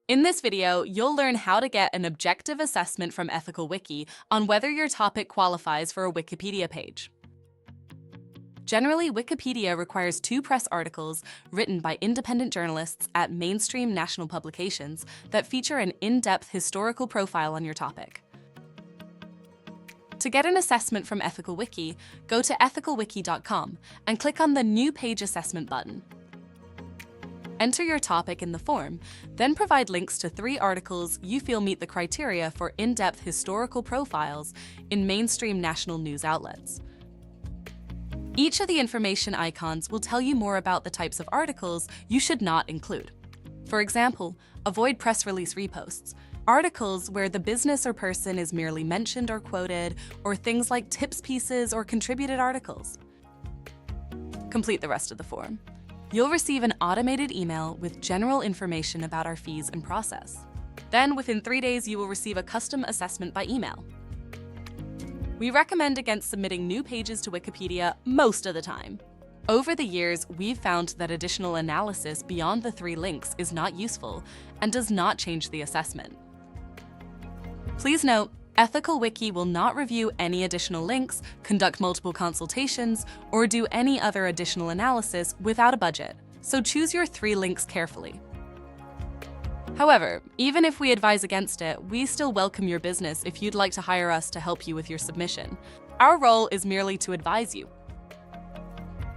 In this video, you'll learn how to get an objective assessment from Ethical Wiki on whether your topic qualifies for a Wikipedia page. Generally, Wikipedia requires 2 press articles written by independent journalists at mainstream national publications that feature an in-depth historical profile on your topic. To get an assessment from Ethical Wiki, go to ethicalwiki.com and click on the New Page Assessment button. Enter your topic in the form, then provide links to 3 articles you feel meet the criteria for in-depth historical profiles in mainstream national news outlets. Each of the information icons will tell you more about the types of articles you should not include. For example, avoid press release reposts, articles where the business or person is merely mentioned or quoted, or things like tips pieces or contributed articles. Complete the rest of the form. You'll receive an automated email with general information about our fees and process. Then, within 3 days, you will receive a custom assessment by email. We recommend against submitting new pages to Wikipedia most of the time. Over the years, we've found that additional analysis beyond the 3 links is not useful and does not change the assessment. Please note, Ethical Wiki will not review any additional links, conduct multiple consultations, or do any other additional analysis without a budget, so choose your 3 links carefully. However, even if we advise against it, we still welcome your business if you'd like to hire us to help you with your submission. Our role is merely to advise you.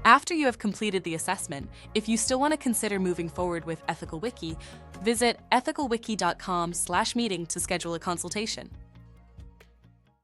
After you have completed the assessment, if you still want to consider moving forward with Ethical Wiki, visit ethicalwiki.com/meeting to schedule a consultation.